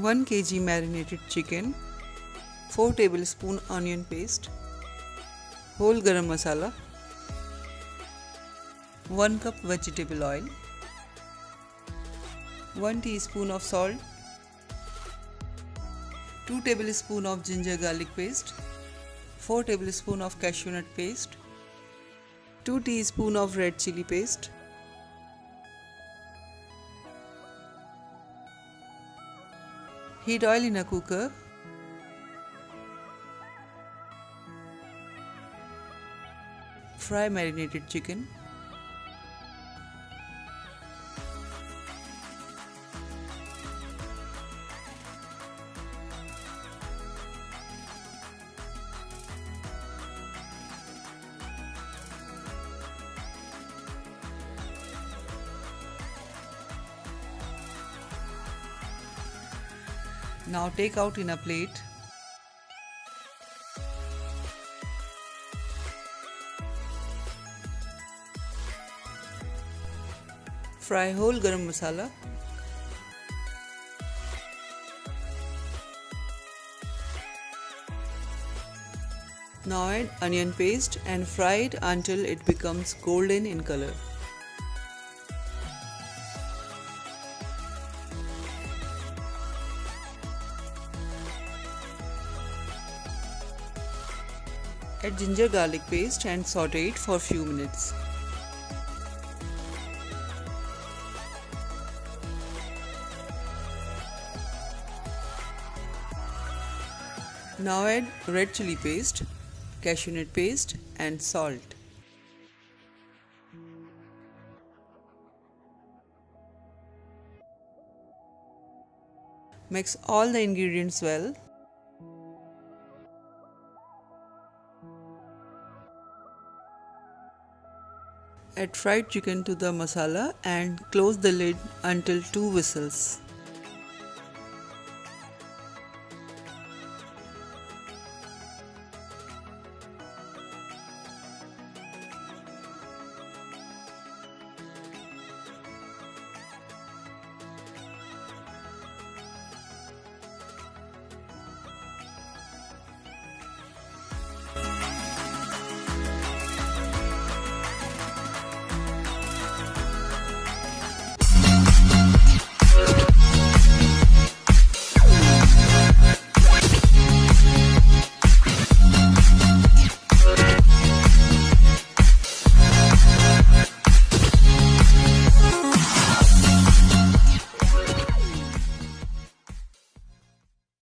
1 kg marinated chicken, 4 tablespoon onion paste, whole garam masala, 1 cup vegetable oil, 1 teaspoon of salt, 2 tablespoon of ginger garlic paste, 4 tablespoon of cashew nut paste, 2 teaspoon of red chili paste, heat oil in a cooker, fry marinated chicken, now take out in a plate. Fry whole garam masala. Now add onion paste and fry it until it becomes golden in color. Add ginger garlic paste and saute it for few minutes. Now add red chili paste, cashew nut paste and salt. Mix all the ingredients well. Add fried chicken to the masala and close the lid until 2 whistles.